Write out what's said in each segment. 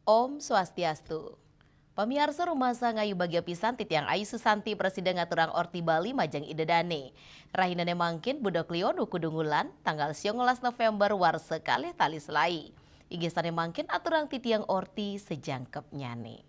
Om Swastiastu. Pamiarsa rumah sangayu bagya pisan titiang Ayu Susanti Presiden ngaturang Orti Bali Majang Idedane. Rahinane mangkin budok lion ukudungulan tanggal 19 November warse kalih tali selai. Igesane mangkin aturang titiang Orti sejangkep nyane.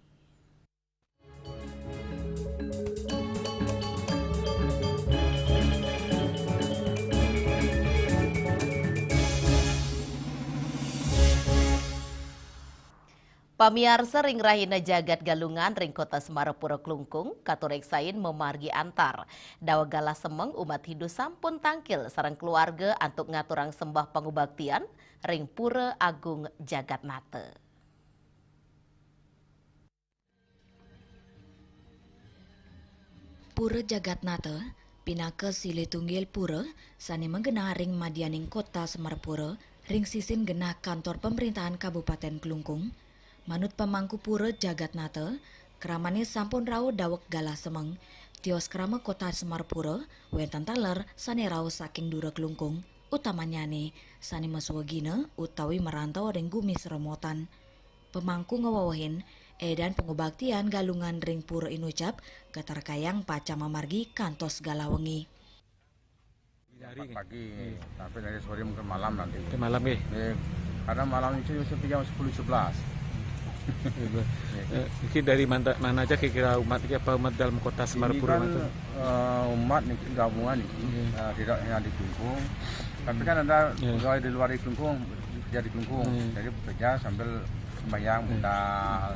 Pamiarsa ring rahina jagat galungan ring kota Semarapura Klungkung, katureksain memargi antar. Dawa gala semeng umat Hindu sampun tangkil sareng keluarga antuk ngaturang sembah pangubaktian ring Pura Agung Jagatnata. Pura Jagatnata, pinaka sile tunggil pura, sani menggena ring madianing kota Semarapura, ring sisin genah kantor pemerintahan Kabupaten Klungkung. Manut pemangku Pura Jagatnata, keramane sampun rau dawek gala semeng, tios kerama kota Semarapura, wenten taler sani rau saking dura Klungkung, utamanya nih sani maswagina utawi merantau ring gumi seremotan. Pemangku ngawawahin, edan pengobaktian galungan ring Pura Inucap, keterkayang paca mamargi kantos galawengi. Pagi, sampai dari sore mungkin malam nanti. Ke malam ya? Karena malam itu sampai jam 10-11. Mungkin dari mana aja kira-kira umat ini apa umat dalam kota Semarapura Ini kan umat nih gabungan nih, tidak hanya di Klungkung. Tapi kan ada pegawai di luar di Klungkung, kerja di Klungkung, jadi bekerja sambil sembahyang budal,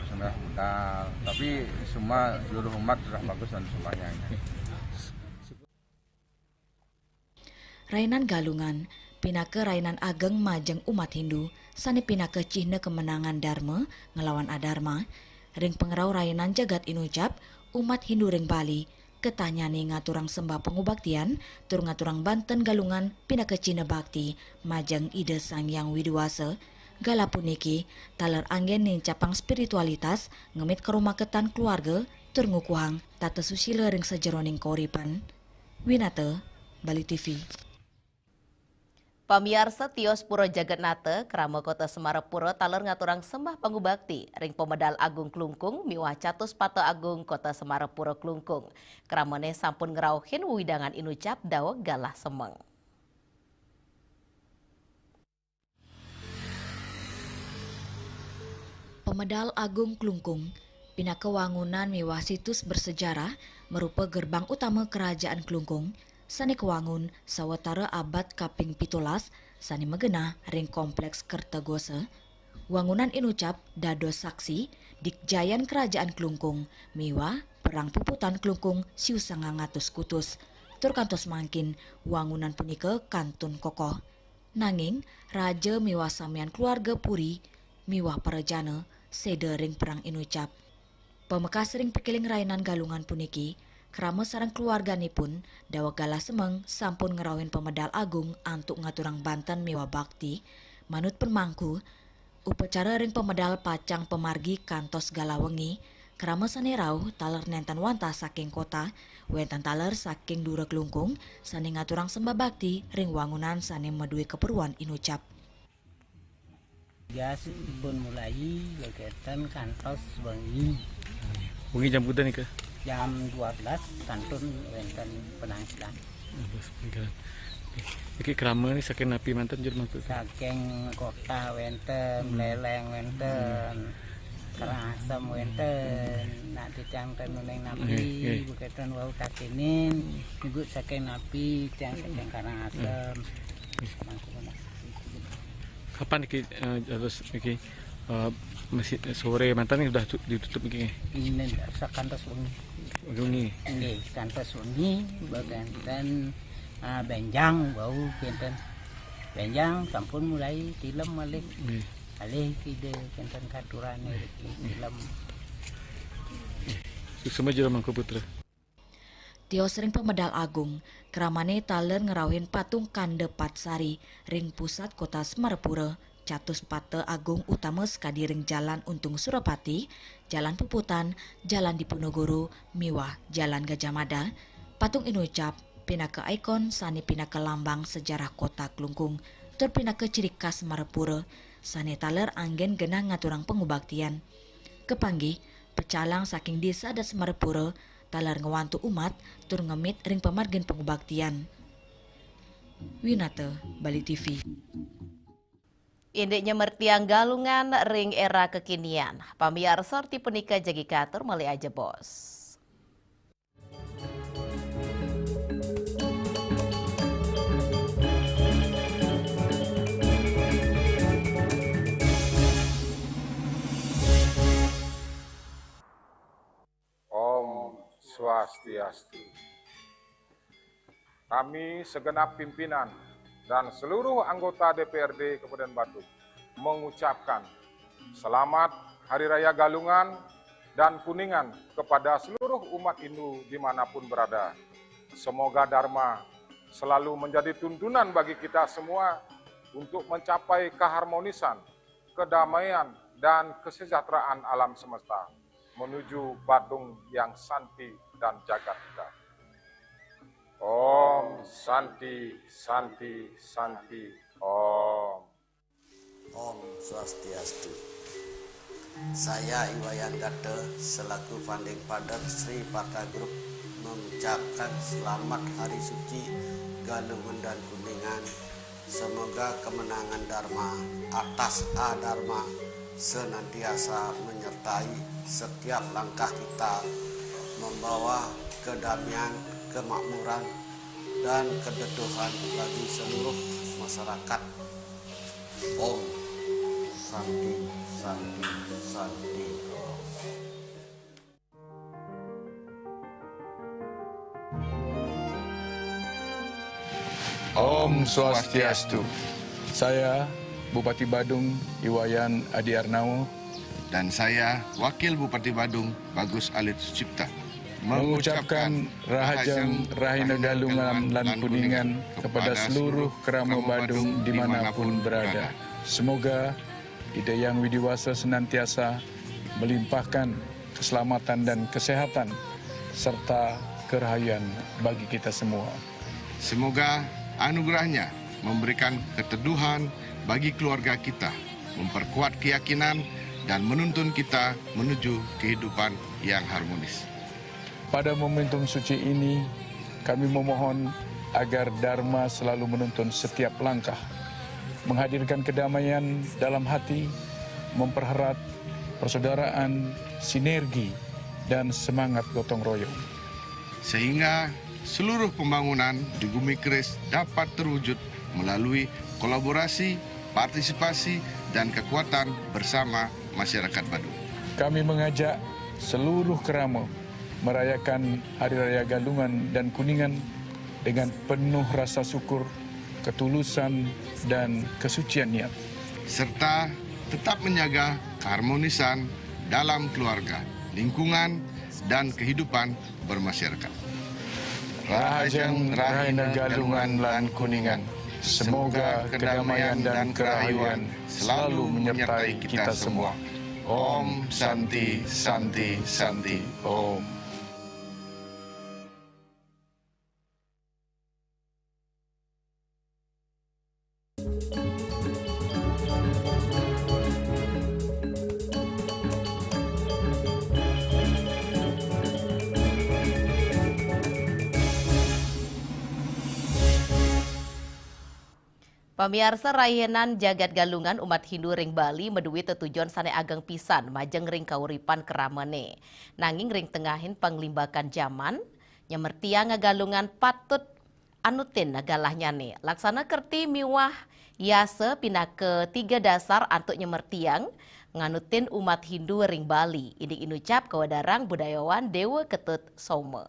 sembahyang budal. Tapi semua seluruh umat sudah bagus dan sembahyang. Rainan galungan, pinaka rainan ageng majeng umat Hindu, sani pinaka cihna kemenangan Dharma ngelawan Adharma, ring pengerau rainan jagat Inucap, umat Hindu ring Bali, ketanyane ngaturang sembah pengubaktian, tur ngaturang Banten galungan pinaka cihna bakti, majeng ide Sang Yang Widiwasa, gala puniki, taler anggen ning capang spiritualitas, ngemit kerumaketan keluarga, tur ngukuhang, tata susila ring sajeroning kauripan. Winata, Bali TV. Pamiarsa tios Pura Jagatnata, kerama kota Semarapura taler ngaturang sembah pangubakti ring Pemedal Agung Klungkung miwah catus pata agung kota Semarapura Klungkung. Keramane sampun ngerauhin widangan Inucap dawa galah semeng. Pemedal Agung Klungkung, pinaka wangunan miwah situs bersejarah merupa gerbang utama kerajaan Klungkung. Sani kewangun sawatara abad kaping 17 sani megena ring kompleks Kertagosa. Wangunan Inucap dados saksi dikjayan kerajaan Klungkung miwah perang puputan Klungkung siu 900 kutus. Tur kantos mangkin wangunan punika kantun kokoh. Nanging raja miwah samian keluarga Puri miwah parajana seda ring perang Inucap. Pemekas ring pekiling rainan galungan puniki, kerama sareng keluarganipun dawa galah semeng sampun ngerawin Pemedal Agung antuk ngaturang Banten miwa bakti. Manut pemangku, upacara ring Pemedal pacang pemargi kantos galawengi, kerama sani rauh taler nenten wanta saking kota, wenten taler saking dura Klungkung, sani ngaturang sembah bakti ring wangunan sani medui keperluan Inucap. Biasa pun mulai kegiatan kantos wengi Wengi jam kuda nih ke? jam 12 kantun wenten penangsilan. Iki kerama nih saking napi mantan jadi maksud. Saking kota wenten, leleng wenten, Karangasem wenten, nak dicang tenuneng napi, buketan wau takinin, ibu saking napi, tiang saking Karangasem. Kapan iki harus iki masih sore mantan ini udah ditutup iki? Ini sakantos wengi. Wengi. Ini kantos wengi baganten benjang bau kenten benjang sampun mulai tilem malih alih ide kenten katurane tilem Semua jero Mangku Putra. Tios ring Pemedal Agung, keramane taler ngerawin patung Kande Patsari ring pusat kota Semarapura. Catus pate agung utama sekadi ring Jalan Untung Surapati, Jalan Puputan, Jalan Diponegoro, miwah Jalan Gajah Mada. Patung Inucap pinaka ikon sani pinaka lambang sejarah kota Klungkung, tur pinaka ciri khas Semarapura. sane taler anggen genah ngaturang pengubaktian. Kepanggih, pecalang saking desa dan Semarepura taler ngewantu umat tur ngemit ring pemargen pengubaktian. Winata, Bali TV. Indiknya mertiang galungan ring era kekinian. Pamiarsa ti penikah jagi katur mali aja bos. Om Swastiastu. Kami segenap pimpinan dan seluruh anggota DPRD Kabupaten Batu mengucapkan selamat Hari Raya Galungan dan Kuningan kepada seluruh umat Hindu dimanapun berada. Semoga Dharma selalu menjadi tuntunan bagi kita semua untuk mencapai keharmonisan, kedamaian, dan kesejahteraan alam semesta menuju Badung yang santi dan jagatida. Om Santi, Santi, Santi, Om. Om Swastiastu. Saya Iwayan Date selaku Founding Father Sri Parta Group mengucapkan selamat Hari Suci Galungan dan Kuningan. Semoga kemenangan Dharma atas Adharma senantiasa menyertai setiap langkah kita, membawa kedamaian, kemakmuran, dan keteduhan bagi seluruh masyarakat. Om Santi, Santi, Santi. Om Swastiastu. Saya Bupati Badung Iwayan Adi Arnau dan saya Wakil Bupati Badung Bagus Alit Sucipta mengucapkan Rahajang Rahina Galungan lan Kuningan kepada seluruh kerama Badung dimanapun berada. Semoga Idayang Widiwasa senantiasa melimpahkan keselamatan dan kesehatan serta kerahayan bagi kita semua. Semoga anugerahnya memberikan keteduhan bagi keluarga kita, memperkuat keyakinan dan menuntun kita menuju kehidupan yang harmonis. Pada momentum suci ini, kami memohon agar Dharma selalu menuntun setiap langkah, menghadirkan kedamaian dalam hati, mempererat persaudaraan, sinergi, dan semangat gotong royong. Sehingga seluruh pembangunan di Bumi Keris dapat terwujud melalui kolaborasi, partisipasi, dan kekuatan bersama masyarakat Badung. Kami mengajak seluruh kerama merayakan Hari Raya Galungan dan Kuningan dengan penuh rasa syukur, ketulusan, dan kesucian niat. Serta tetap menjaga keharmonisan dalam keluarga, lingkungan, dan kehidupan bermasyarakat. Rahajang Rahina Galungan lan Kuningan. Semoga kedamaian dan kerahyuan selalu menyertai kita semua. Om Santi, Santi, Santi, Om. Pamiarsa rayenan jagat galungan umat Hindu ring Bali meduwi tetujuan sane ageng pisan majeng ring kauripan keramane. Nanging ring tengahin panglimbakan zaman, nyemertia ngagalungan patut anutin nagalahnyane. Laksana kerti miwah yase pina ke 3 dasar antuk nyemertiang nganutin umat Hindu ring Bali. Ini inucap kawadarang budayawan Dewa Ketut Soma.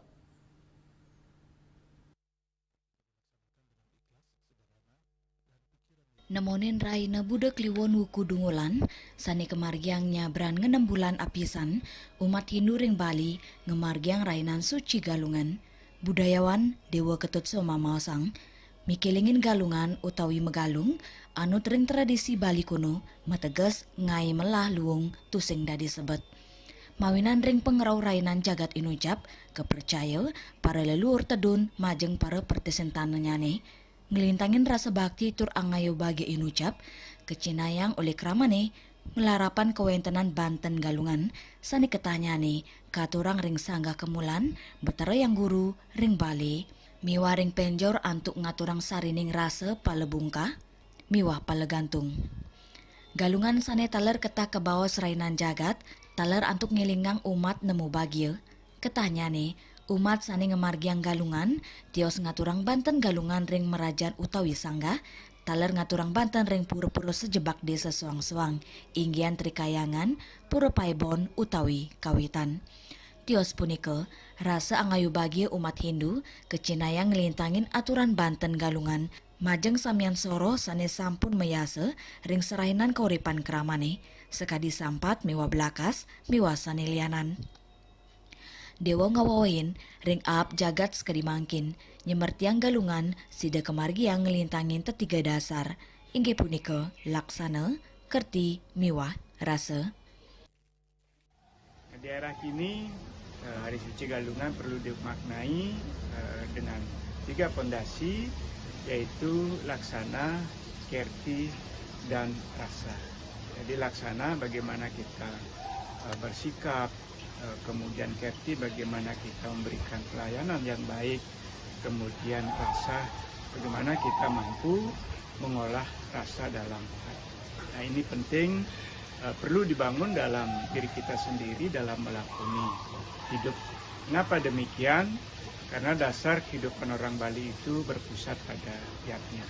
Nemonin raina budak liwon wuku dungulan, sani kemargiang nyabran 6 bulan apisan, umat Hindu ring Bali ngemargiang rainan suci galungan. Budayawan Dewa Ketut Soma maosang, mikilingin galungan utawi megalung, anut ring tradisi Bali kuno, mateges ngai melah luung tusing dadi sebet. Mawinan ring pengerau rainan jagat inucap, kepercaya para leluhur tedun majeng para pertisentannya nih, ngelintangin rasa bakti tur angayo bagi inucap, kecinayang oleh kramane, melarapan kewentenan Banten Galungan, sani ketanyane, katurang ring sangga kemulan, betara yang guru, ring bale, miwa ring penjor antuk ngaturang sarining rasa palebungka, miwah palegantung. Galungan sane taler ketak ke bawah serainan jagat, taler antuk ngilingang umat nemu bagio, ketanyane, umat sani ngemargiang Galungan, tios ngaturang Banten Galungan ring merajan utawi sangga, taler ngaturang Banten ring pura-pura sejebak desa suang-suang, inggian trikayangan, pura paibon utawi kawitan. Tios punika, rasa angayu bagi umat Hindu, kecinayang ngelintangin aturan Banten Galungan, majeng samian soro sane sampun meyase, ring serainan kauripan kramane, sekadi sampat miwa belakas, miwa sane lianan. Dewa ngawawain, ring ap jagat sekadi mangkin, nyemertiang Galungan, sida kemargiang ngelintangin tetiga dasar, inggih punika, laksana, kerti, miwah, rasa. Di daerah kini, Hari Suci Galungan perlu dimaknai dengan 3 fondasi, yaitu laksana, kerti, dan rasa. Jadi laksana bagaimana kita bersikap, kemudian kerti bagaimana kita memberikan pelayanan yang baik, kemudian rasa bagaimana kita mampu mengolah rasa dalam hati. Nah ini penting, perlu dibangun dalam diri kita sendiri dalam melakoni hidup. Kenapa demikian? Karena dasar kehidupan orang Bali itu berpusat pada yatnya.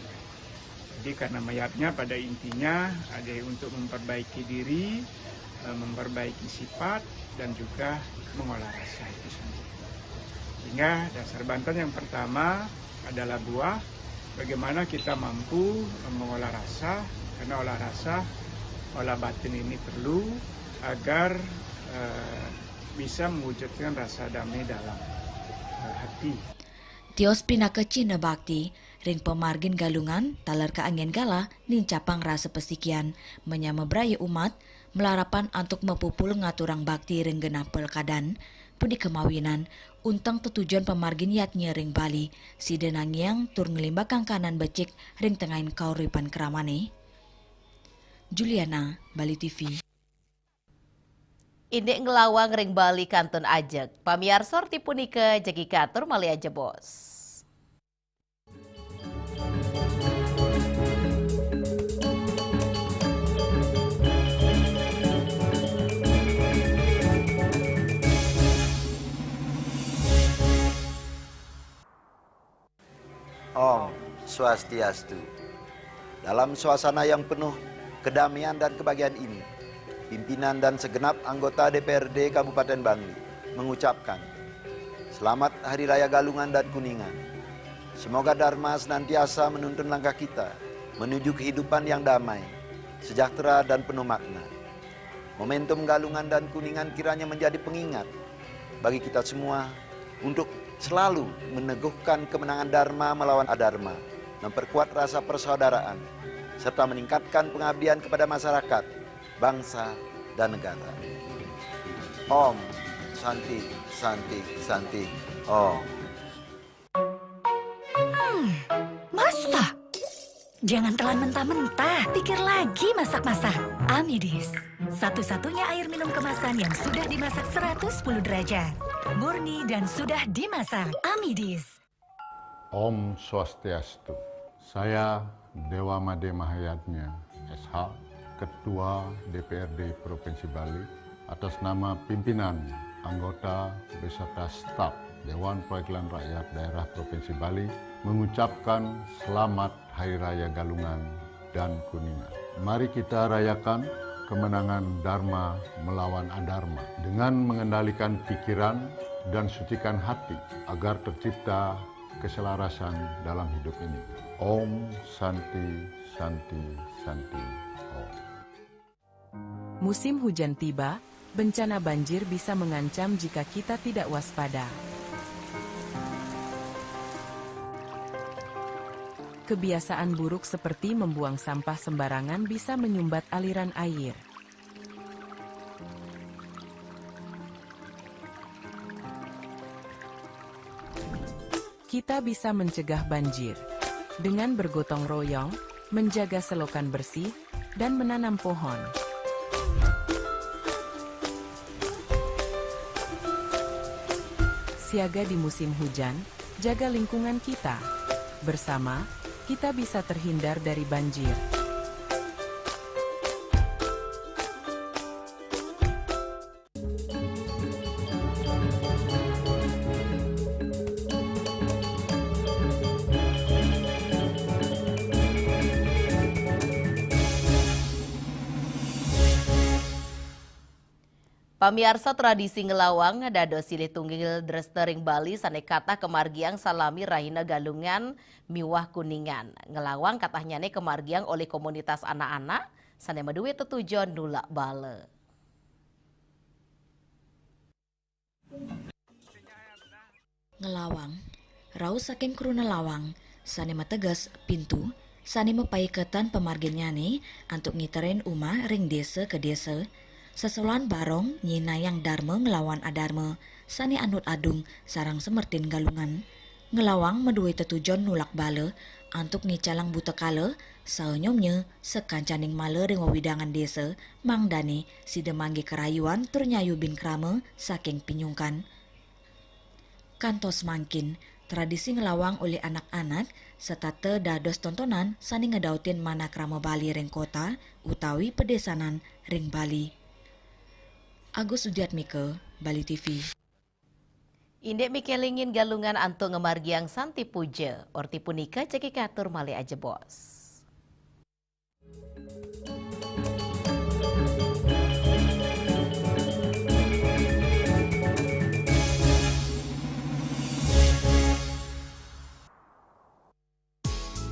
Jadi karena mayatnya pada intinya ada untuk memperbaiki diri, memperbaiki sifat, dan juga mengolah rasa itu sendiri. Sehingga dasar Banten yang pertama adalah buah, bagaimana kita mampu mengolah rasa, karena olah rasa, olah batin ini perlu agar bisa mewujudkan rasa damai dalam hati. Tios pinaka Cina Bakti, ring pemargin Galungan, taler ke angin gala, nincapang rasa pesikian, menyama beraya umat, melarapan antuk mepupul ngaturang bakti ring genap pelkadan, pudi kemawinan, untang tujuan pemargin yatnya ring Bali, si denangiang tur ngelimbakang kanan becik ring tengahin kauripan keramane. Juliana, Bali TV. Indek ngelawang ring Bali kantun ajek. Pamiar sorti punika jagi katur mali aja bos. Om Swastiastu. Dalam suasana yang penuh kedamaian dan kebahagiaan ini, pimpinan dan segenap anggota DPRD Kabupaten Bangli mengucapkan Selamat Hari Raya Galungan dan Kuningan. Semoga Dharma senantiasa menuntun langkah kita menuju kehidupan yang damai, sejahtera dan penuh makna. Momentum Galungan dan Kuningan kiranya menjadi pengingat bagi kita semua untuk selalu meneguhkan kemenangan Dharma melawan Adharma, memperkuat rasa persaudaraan, serta meningkatkan pengabdian kepada masyarakat, bangsa, dan negara. Om Santi, Santi, Santi, Om. Masak? Jangan telan mentah-mentah, pikir lagi masak-masak. Amidis, satu-satunya air minum kemasan yang sudah dimasak 110 derajat. Murni dan sudah dimasak. Amidis. Om Swastiastu. Saya Dewa Made Mahayatnya, SH, Ketua DPRD Provinsi Bali, atas nama pimpinan, anggota, beserta staf Dewan Perwakilan Rakyat Daerah Provinsi Bali, mengucapkan Selamat Hari Raya Galungan dan Kuningan. Mari kita rayakan kemenangan Dharma melawan Adharma dengan mengendalikan pikiran dan sucikan hati agar tercipta keselarasan dalam hidup ini. Om Santi, Santi, Santi, Om. Musim hujan tiba, bencana banjir bisa mengancam jika kita tidak waspada. Kebiasaan buruk seperti membuang sampah sembarangan bisa menyumbat aliran air. Kita bisa mencegah banjir. dengan bergotong royong, menjaga selokan bersih, dan menanam pohon. Siaga di musim hujan, jaga lingkungan kita. Bersama, kita bisa terhindar dari banjir. Pamiarsa tradisi ngelawang dado silih tunggil drestering Bali sanekata kemargiang salami rahina galungan miwah kuningan. Ngelawang katanya ne kemargiang oleh komunitas anak-anak sane maduwe tetujon nulak bale. Ngelawang, rau saking kruna lawang, sane mategas pintu, sane mepaiketan pemarginnya nih untuk ngiterin umah ring desa ke desa. Sesolan barong nyinayang darme ngelawan adarme, sani anut adung sarang semertin galungan. Ngelawang meduwe tetujon nulak bale, antuk nicalang buta kale, saenyomnya sekancaning male ring wawidangan desa, mangdane si demanggi kerayuan turnyayu bin krame saking pinyungkan. Kantos mangkin, tradisi ngelawang oleh anak-anak, serta dados tontonan sani ngedautin mana krama Bali ring kota, utawi pedesanan ring Bali. Agus Udiatmike, Bali TV. Indek mikelingin galungan antu ngemargiang santi puja, orti punika ceki katur male aja bos.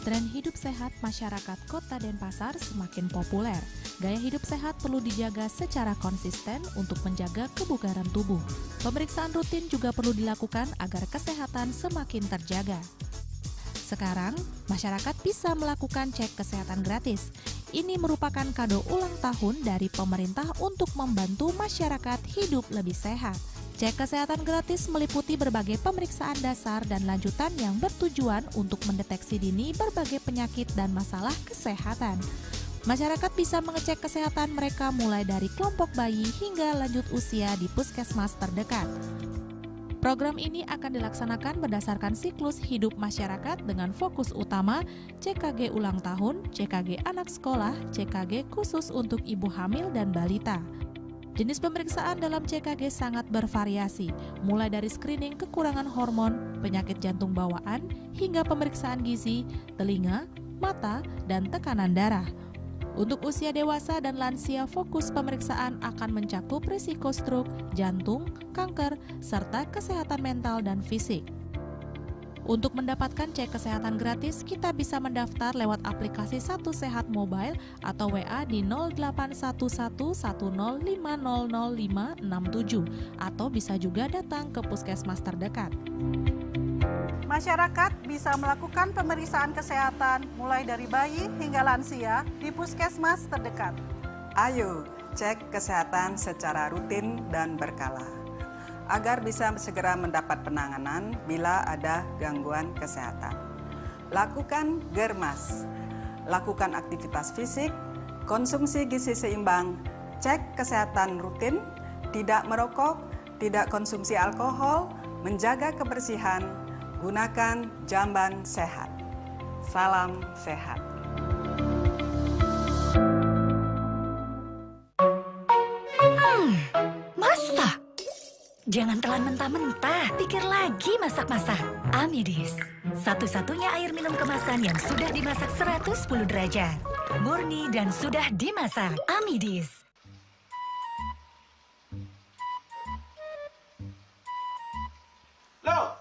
Tren hidup sehat masyarakat Kota Denpasar semakin populer. Gaya hidup sehat perlu dijaga secara konsisten untuk menjaga kebugaran tubuh. Pemeriksaan rutin juga perlu dilakukan agar kesehatan semakin terjaga. Sekarang, masyarakat bisa melakukan cek kesehatan gratis. Ini merupakan kado ulang tahun dari pemerintah untuk membantu masyarakat hidup lebih sehat. Cek kesehatan gratis meliputi berbagai pemeriksaan dasar dan lanjutan yang bertujuan untuk mendeteksi dini berbagai penyakit dan masalah kesehatan. Masyarakat bisa mengecek kesehatan mereka mulai dari kelompok bayi hingga lanjut usia di puskesmas terdekat. Program ini akan dilaksanakan berdasarkan siklus hidup masyarakat dengan fokus utama CKG ulang tahun, CKG anak sekolah, CKG khusus untuk ibu hamil dan balita. Jenis pemeriksaan dalam CKG sangat bervariasi, mulai dari screening kekurangan hormon, penyakit jantung bawaan, hingga pemeriksaan gizi, telinga, mata, dan tekanan darah. Untuk usia dewasa dan lansia, fokus pemeriksaan akan mencakup risiko stroke, jantung, kanker, serta kesehatan mental dan fisik. Untuk mendapatkan cek kesehatan gratis, kita bisa mendaftar lewat aplikasi Satu Sehat Mobile atau WA di 081110500567 atau bisa juga datang ke puskesmas terdekat. Masyarakat bisa melakukan pemeriksaan kesehatan mulai dari bayi hingga lansia di puskesmas terdekat. Ayo cek kesehatan secara rutin dan berkala, agar bisa segera mendapat penanganan bila ada gangguan kesehatan. Lakukan germas, lakukan aktivitas fisik, konsumsi gizi seimbang, cek kesehatan rutin, tidak merokok, tidak konsumsi alkohol, menjaga kebersihan, gunakan jamban sehat. Salam sehat. Masak? Jangan telan mentah-mentah, pikir lagi masak-masak. Amidis, satu-satunya air minum kemasan yang sudah dimasak 110 derajat. Murni dan sudah dimasak. Amidis. Loh,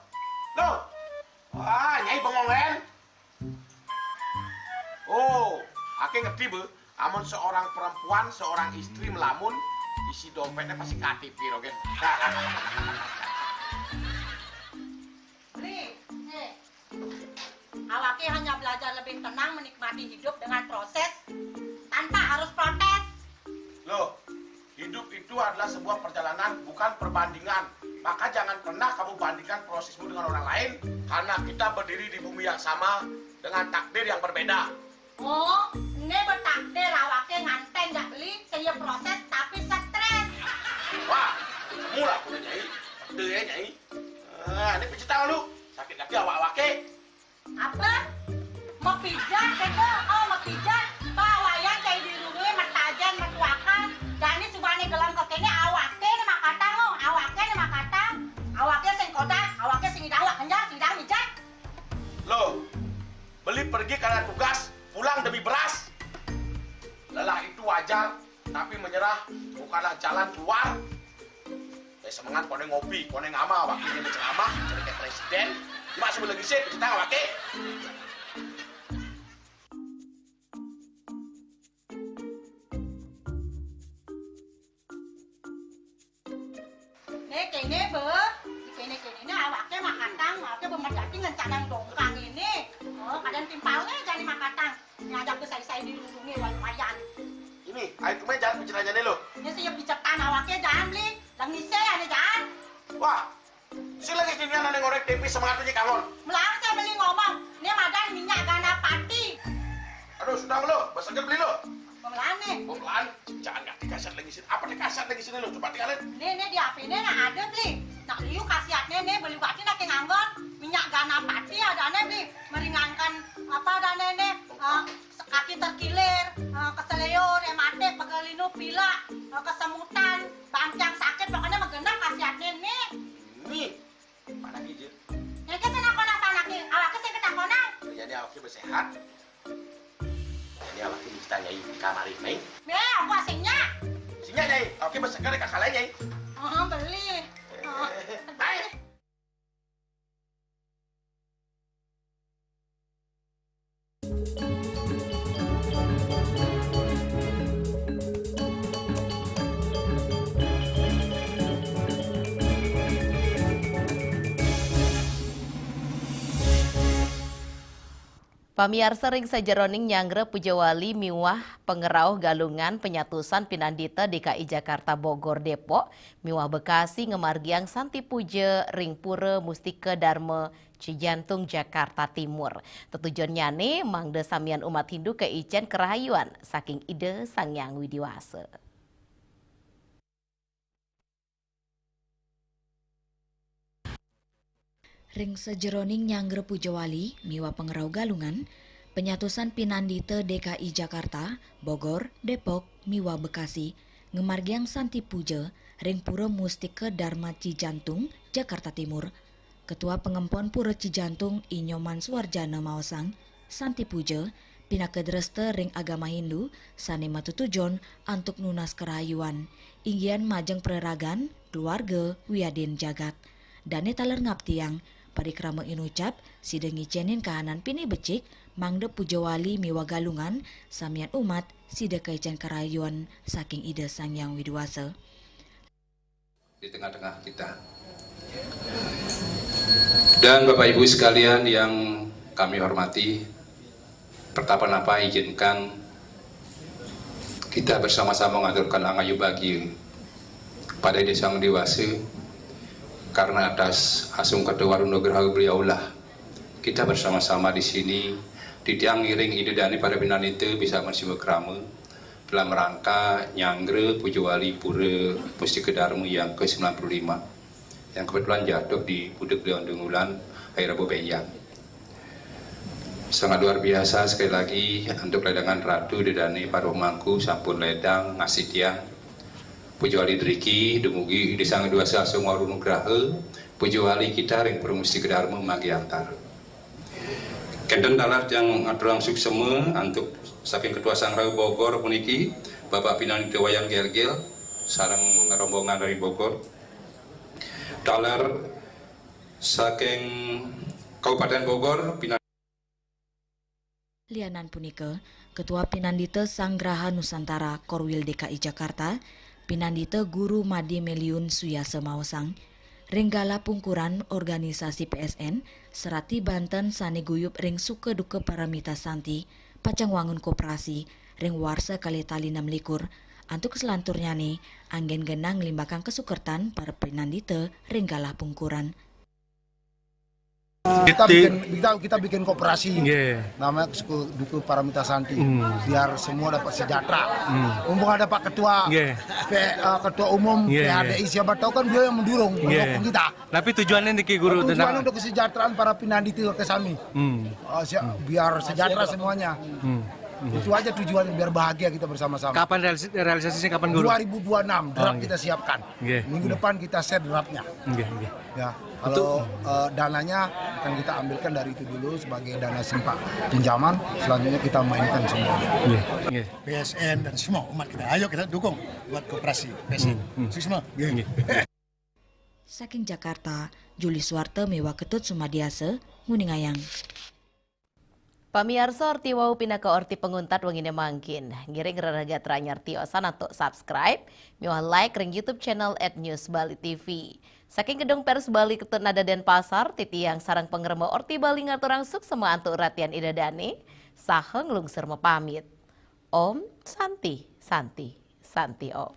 Nyai bengong. Oh, ake ngerti be, amun seorang perempuan, seorang istri melamun, isi dompetnya pasti KTP, Rogen. Awake hanya belajar lebih tenang menikmati hidup dengan proses tanpa harus protes. Loh, hidup itu adalah sebuah perjalanan, bukan perbandingan. Maka jangan pernah kamu bandingkan prosesmu dengan orang lain, karena kita berdiri di bumi yang sama, dengan takdir yang berbeda. Oh, ini bertakdir awake nganten gak beli, saya proses tapi stres. Wah, mula aku Nyai. Takdir ya Nyai. Ini pijit tangan lu. Sakit kaki awak-awake. Apa? Mau pijat, keko? Oh, mau pijat. Bawayan kayak dirungi, matajan, matuakan. Dan ini subane gelang kokene awake ni makatang lo. Awake ni makatang. Awake sing kodak, awake sing idawak kenjang, sing idawak mijat. Loh, beli pergi karena tugas, pulang demi beras. Lelah itu wajar, tapi menyerah bukanlah jalan keluar. Semangat kone ngopi, kone ngama, wakilnya menceramah, jadi kayak presiden. Cuma sebelum lagi sih, kita nggak pakai. Nih kene be, kene awake makatang, awake bermedati ngencadang dongkang ini. Oh, kadang timpalnya jadi makatang. Ngajak ke saya dirundungi lumayan. Ini, ayo kemarin jangan bicaranya nih lo. Ini saya bicarkan awake jangan beli, lang nise ane jangan. Wah, sila lagi dunia nane ngorek tempe semangat aja kangon. Melarang saya beli ngomong, ini madan minyak gana pati. Aduh, sudah lo, bahasa beli lo. Pemelaan nih. Pemelaan, jangan nggak dikasat lagi sini. Apa dikasat lagi sini lo? Coba tinggalin. Nih di HP ini nak ada beli. Nak liu kasihatnya nih beli bati nak nganggon minyak gana pati ada nih beli meringankan apa ada nih kaki terkilir, keseleur, ematik, pegelinu, pilak, kesemutan, bancang sakit, pokoknya menggendang kasihatnya nih. Nih, mana gijil? Ini kan senang-senang anaknya, awaknya saya ketak-konang. Jadi awaknya bersehat. Jadi awaknya bisa nyai di kamar ini. Aku asingnya. Asingnya nyai, awaknya bersegar kakak lain nyai. Beli. Baik. Pamiarsa ring sajeroning nyangre Pujawali miwah pengerau galungan penyatusan Pinandita DKI Jakarta Bogor Depok miwah Bekasi ngemargiang Santi Puja ring Pura Mustika Dharma Cijantung Jakarta Timur. Tetujuannya nih mangde samian umat Hindu ke Icen kerahayuan saking ide Sang Hyang Widiwasa. Ring sejeroning nyangre Pujawali, miwa pengerau galungan, penyatusan Pinandita DKI Jakarta, Bogor, Depok, miwa Bekasi, ngemargiang Santi Puja, ring Pura Mustika Dharma Cijantung, Jakarta Timur. Ketua Pengempon Pura Cijantung Inyoman Suwarjana Maosang, Santi Puja, pinakedreste ring agama Hindu, sane matutujon antuk nunas kerayuan, inggian majeng pereragan, keluarga, wiadin jagat. Dane taler ngaptiang, parikrama inucap, sidengi cenin kahanan pini becik, mangde Pujawali miwa galungan, samian umat, sida kaicen kerayuan, saking ide Sang Hyang Widiwasa. Di tengah-tengah kita. Dan Bapak Ibu sekalian yang kami hormati, pertama-tama izinkan kita bersama-sama mengaturkan angayu bagi pada Ide Sang Dewasa, karena atas asung kedua nugraha beliaulah kita bersama-sama di sini di tiang ngiring ide dani pada Pinandita bisa bersama krama dalam rangka nyangre Pujawali Pura Mustika Dharma yang ke-95 yang kebetulan jatuh di Budeg Leon Dungulan Hari Rabu Beyang. Sangat luar biasa sekali lagi untuk ledangan Ratu Dedani Paruh Mangku sampun ledang ngasih tiang Pujawali Driki dumugi di Sang Dua Asung Warunugraha Pujawali kita ring Pura Mustika Dharma Magiantar. Kenten dalat yang aturang suksema untuk saking Ketua Sangrau Bogor puniki Bapak Pinandita Wayang Gel-Gel sareng rombongan dari Bogor. Dalar saking Kabupaten Bogor Lianan punika, Ketua Pinandita Sanggraha Nusantara Korwil DKI Jakarta, Pinandita Guru Madi Meliun Suyasa Maosang, Ringgala Pungkuran Organisasi PSN, Serati Banten Sane Guyup Ring Suke Duke Paramita Santi, Pacang Wangun Koperasi, Ring Warsa Kalitali 6 antuk selanturnya nih, anggen genang limbakang kesukertan para Pinandita Ringgala Pungkuran. Kita bikin koperasi, namanya Duku Paramita Santi, biar semua dapat sejahtera. Mumpung ada Pak Ketua, Ketua Umum PHDI, siapa tahu kan beliau yang mendorong kita. Tapi tujuannya nih Guru tujuannya untuk kesejahteraan para pinandi itu ke kami, biar sejahtera semuanya. Itu aja tujuannya, biar bahagia kita bersama-sama. Kapan realisasinya kapan Guru? 2026 draft kita siapkan. Minggu depan kita share draftnya. Ya, kalau dananya akan kita ambilkan dari itu dulu sebagai dana simpak pinjaman, selanjutnya kita mainkan semuanya. PSN dan semua umat kita, ayo kita dukung buat koperasi PSN. Semua. Saking Jakarta, Juli Suwarte Mewa Ketut Sumadiase, Nguningayang. Pamiarsa orti wau pinaka orti penguntat wangine mangkin. Ngiring raraga teranyar tio sana to subscribe, miwah like ring YouTube channel @newsbali.tv. Saking gedung pers Bali Ketut Nada Denpasar, titi yang sarang pengremo orti Bali ngaturang suk semua antuk ratian idadani, saheng lungser mepamit. Om Santi, Santi, Santi Om.